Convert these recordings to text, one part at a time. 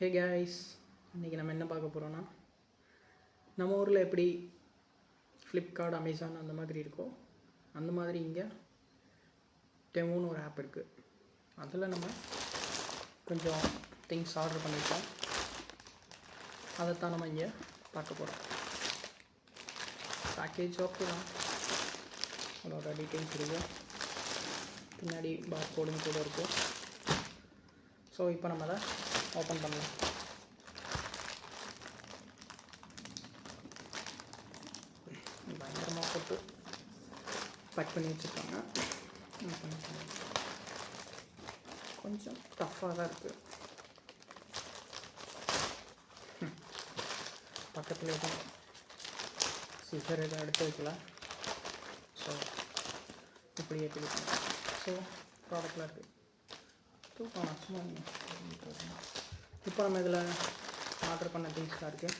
Hey guys, இன்றைக்கி நம்ம என்ன பார்க்க போகிறோன்னா, நம்ம ஊரில் எப்படி ஃப்ளிப்கார்ட், அமேசான் அந்த மாதிரி இருக்கோ அந்த மாதிரி இங்கே டெமோன்னு ஒரு ஆப் இருக்குது. அதில் நம்ம கொஞ்சம் திங்ஸ் ஆர்டர் பண்ணியிருக்கோம். அதைத்தான் நம்ம இங்கே பார்க்க போகிறோம். பேக்கேஜ் ஓகே தான், அதோட டீட்டெயில்ஸ் இருக்குது, பின்னாடி பார் கோடும் கூட இருக்குது. ஸோ இப்போ நம்ம அதை ஓப்பன் பண்ணலாம். பயங்கரமாக போட்டு பேக் பண்ணி வச்சுருக்காங்க. கொஞ்சம் டஃப்பாக தான் இருக்குது. பக்கத்தில் எதுவும் சிசர் எதுவும் எடுத்து வைக்கல. ஸோ இப்படியே பிடிக்கும். ஸோ ப்ராடக்டில் இருக்குது. சும்மா இப்போ நம்ம இதில் ஆர்டர் பண்ண திங்ஸ்லாம் இருக்குது.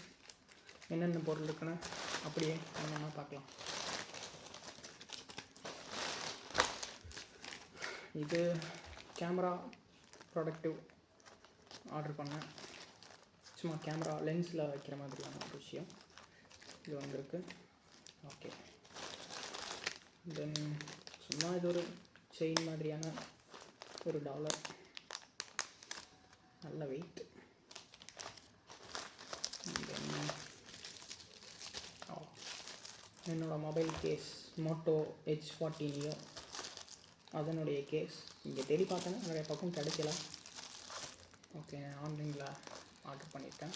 என்னென்ன பொருள் இருக்குன்னு அப்படியே நம்ம பார்க்கலாம். இது கேமரா ப்ராடக்டிவ் ஆர்டர் பண்ணேன். சும்மா கேமரா லென்ஸில் வைக்கிற மாதிரியான ஒரு விஷயம் இது வந்திருக்கு. ஓகே, தென் சும்மா இது ஒரு செயின் மாதிரியான ஒரு டாலர், நல்ல வெயிட். என்னோடய mobile case Moto H40 Neo, அதனுடைய கேஸ் இங்கே தேடி பார்த்தேன்னா நிறைய பக்கம் கிடைக்கல. ஓகே, ஆன்லைனில் ஆர்டர் பண்ணியிருக்கேன்.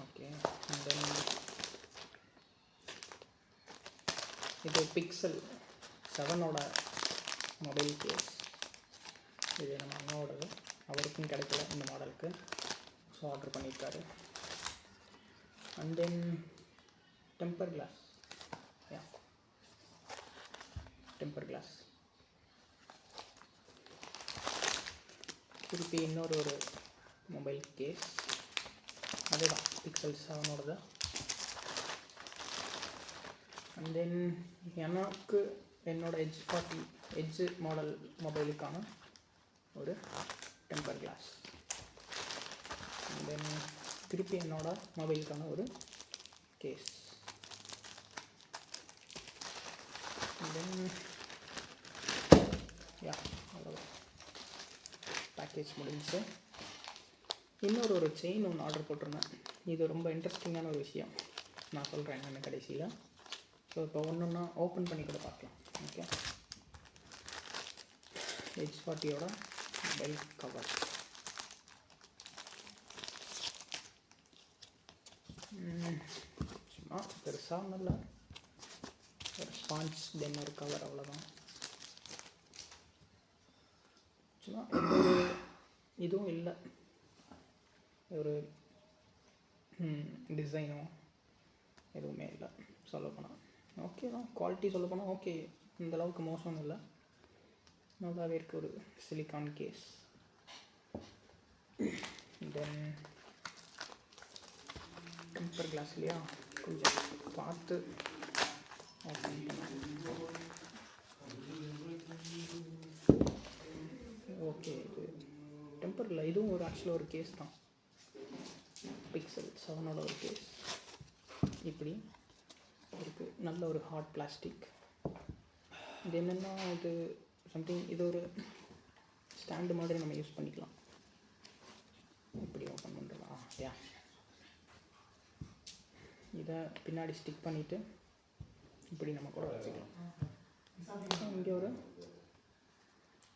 ஓகே, அண்ட் தென் இது Pixel 7ஓட மொபைல் கேஸ். இது நம்ம அண்ணாவோடது, அவருக்கும் கிடைக்கல இந்த மாடலுக்கு, ஸோ ஆர்டர் பண்ணியிருக்காரு. And then temper glass, temper glass. திருப்பி இன்னொரு மொபைல் கேஸ், அதுதான் Pixel 7ஓடது. அண்ட் தென் எனக்கு என்னோட H40 மாடல் மொபைலுக்கான ஒரு டெம்பர் கிளாஸ். அண்ட் தென் திருப்பி என்னோட மொபைலுக்கான ஒரு கேஸ். அண்ட் தென் அவ்வளோதான், பேக்கேஜ் முடிஞ்சிச்சு. இன்னொரு செயின் ஒன்று ஆர்டர் போட்டிருந்தேன். இது ரொம்ப இன்ட்ரெஸ்டிங்கான ஒரு விஷயம், நான் சொல்கிறேன் என்னென்ன கடைசியில். ஸோ இப்போ ஒன்று ஓப்பன் பண்ணி கூட பார்க்கலாம். ஓகே, H40ஓட மொபைல் கவர். சும்மா பெருசாக நல்ல ஒரு ஸ்பாஞ்ச், தென் ஒரு கவர், அவ்வளோதான். சும்மா இதுவும் இல்லை, ஒரு டிசைனோ எதுவுமே இல்லை சொல்லப்போனால். ஓகே தான், குவாலிட்டி சொல்லப்போனால் ஓகே, இந்தளவுக்கு மோசம் இல்லை, நல்லாவே இருக்குது. ஒரு சிலிக்கான் கேஸ். தென் டெம்பர் கிளாஸ் இல்லையா, கொஞ்சம் பார்த்து ஓப்பன் பண்ண. ஓகே, இது டெம்பர் இல்லை, இதுவும் ஒரு ஆக்சுவலாக ஒரு கேஸ் தான், Pixel 7ஓட ஒரு கேஸ். இப்படி இருக்குது, நல்ல ஒரு ஹார்ட் பிளாஸ்டிக். இது என்னென்னா, இது சம்திங், இது ஒரு ஸ்டாண்டு மாதிரி நம்ம யூஸ் பண்ணிக்கலாம். இப்படி ஓப்பன் பண்ணுறதா, இதை பின்னாடி ஸ்டிக் பண்ணிவிட்டு இப்படி நம்ம கூட வச்சுக்கலாம். இங்கே ஒரு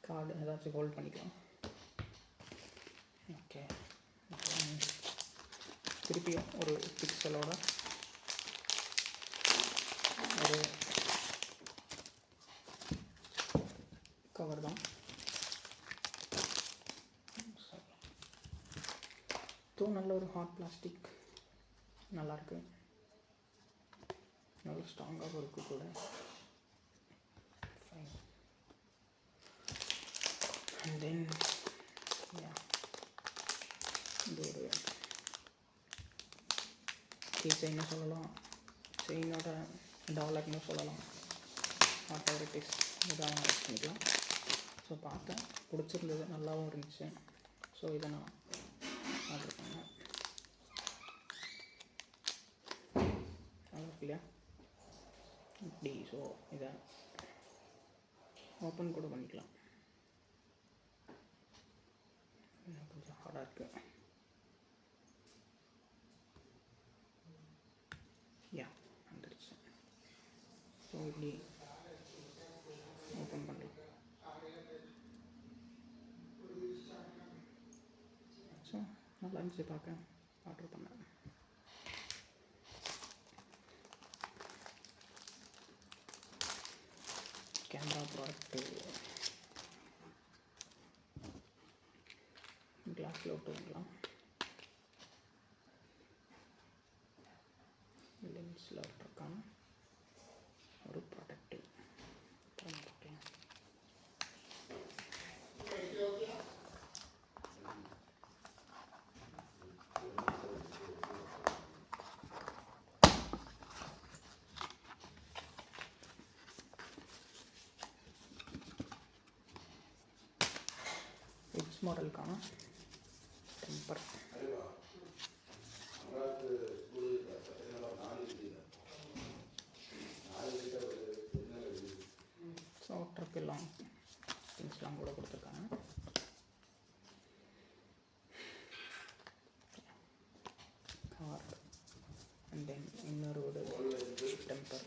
கார்டு ஏதாச்சும் ஹோல்ட் பண்ணிக்கலாம். ஓகே, திருப்பியும் ஒரு பிக்சலோட ஒரு கவர் தான். நல்ல ஒரு ஹார்ட் பிளாஸ்டிக், நல்லாயிருக்கு, நல்ல ஸ்ட்ராங்காகவும் இருக்குது கூட. ஃபைன். அண்ட் தென் இது ஒரு கீ செயின்னு சொல்லலாம், செயினோட டாலர்னு சொல்லலாம், ஆட்டோரிட்டிஸ் இதெல்லாம் யூஸ் பண்ணிக்கலாம். ஸோ பார்த்தேன், பிடிச்சிருந்தது, நல்லாவும் இருந்துச்சு. ஸோ இதை நான் ஆர்டர் பண்ணேன். நல்லா இல்லையா இப்படி. ஸோ இதை ஓப்பன் கூட பண்ணிக்கலாம். கொஞ்சம் ஹார்டாக இருக்குது. வந்துடுச்சு. ஸோ இப்படி ஓப்பன் பண்ணலாம். ஸோ நல்லா இருந்துச்சு பார்க்க, ஆர்டர் பண்ணேன். கேமரா ப்ராடக்ட்டு கிளாஸில் விட்டுக்கலாம். லென்ஸில் விட்டுருக்கான ஒரு ப்ராடக்ட்டு பார்க்கலாம். எக்ஸ் மாடலுக்கான டெம்பர். ஸோ ட்ரிப்பெல்லாம் திங்ஸ்லாம் கூட கொடுத்துருக்காங்க. கார்டு அண்ட் தென் இன்னொரு டெம்பர்.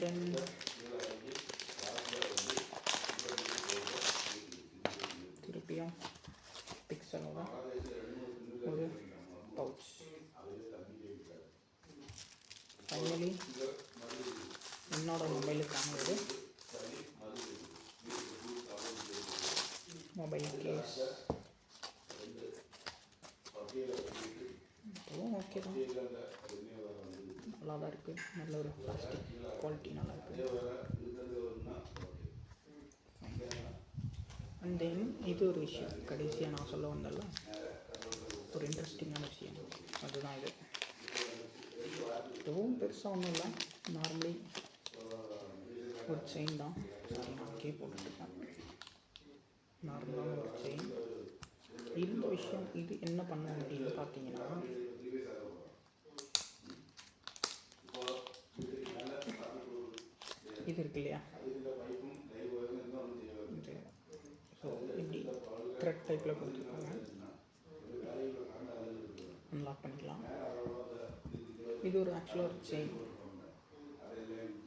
தென் திருப்பியும் பிக்சலோட ஒரு பவுச். ஃபைனலி என்னோட மொபைலுக்கான ஒரு மொபைல் கேஸ். அதுவும் ஓகே தான், நல்லா தான் இருக்குது. நல்ல ஒரு பிளாஸ்டிக் குவாலிட்டி நல்லா இருக்குது. அண்ட் தென் இது ஒரு விஷயம் கடைசியாக நான் சொல்ல வந்தல, ஒரு இன்ட்ரெஸ்டிங்கான விஷயம். அதுதான் இது. எதுவும் பெருசாக ஒன்றும் இல்லை, நார்மலி ஒரு செயின் தான். நான் அங்கேயே போட்டுருக்கேன். நார்மலான ஒரு செயின். இந்த விஷயம் இது என்ன பண்ணும் அப்படின்னு பார்த்தீங்கன்னா, இது இருக்கு இல்லையா, இது ஸோ இப்படி த்ரெட் டைப்பில் கொடுத்துருக்காங்க. அன்லாக் பண்ணிக்கலாம். இது ஒரு ஆக்சுவலாக ஒரு செயின்,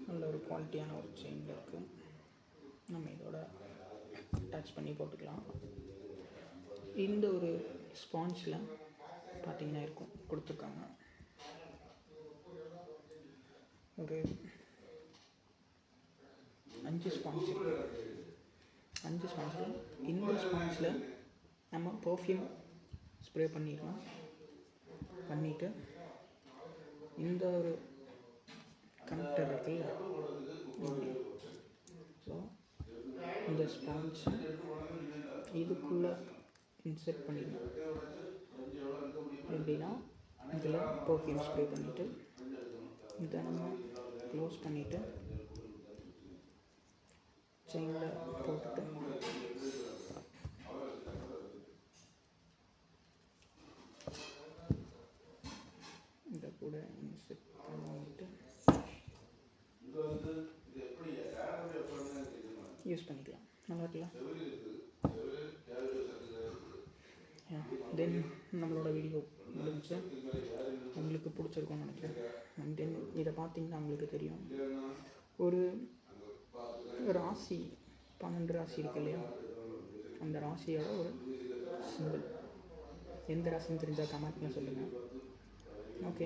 நல்ல ஒரு குவாலிட்டியான ஒரு செயினில் இருக்குது. நம்ம இதோட அட்டாச் பண்ணி போட்டுக்கலாம். இந்த ஒரு ஸ்பாஞ்சில் பார்த்தீங்கன்னா இருக்கும் கொடுத்துருக்காங்க. ஒரு 5 ஸ்பாஞ்ச் இருக்குது. 5 ஸ்பாஞ்சில் இந்த ஸ்பாஞ்சில் நம்ம பர்ஃப்யூம் ஸ்ப்ரே பண்ணிடலாம். பண்ணிவிட்டு இந்த ஒரு கனெக்டர் இருக்குல்ல இப்படி, ஸோ இந்த ஸ்பாஞ்ச் இதுக்குள்ளே இன்செர்ட் பண்ணிடலாம். எப்படின்னா இதில் பர்ஃப்யூம் ஸ்ப்ரே பண்ணிவிட்டு இதை நம்ம க்ளோஸ் பண்ணிவிட்டு செயினில் போட்டுட்டு இதை கூட இன்செர்ட் பண்ணிட்டு யூஸ் பண்ணிக்கலாம். நல்லா இருக்கலாம். தென் நம்மளோட வீடியோ முடிஞ்சு உங்களுக்கு பிடிச்சிருக்கும்னு நினைக்கிறேன். அண்ட் தென் இதை பார்த்தீங்கன்னா உங்களுக்கு தெரியும், ஒரு ராசி 12 ராசி இருக்கு இல்லையா, அந்த ராசியோட ஒரு சிம்பிள். எந்த ராசின்னு தெரிஞ்சால் கமெண்ட்ல சொல்லுங்கள். ஓகே.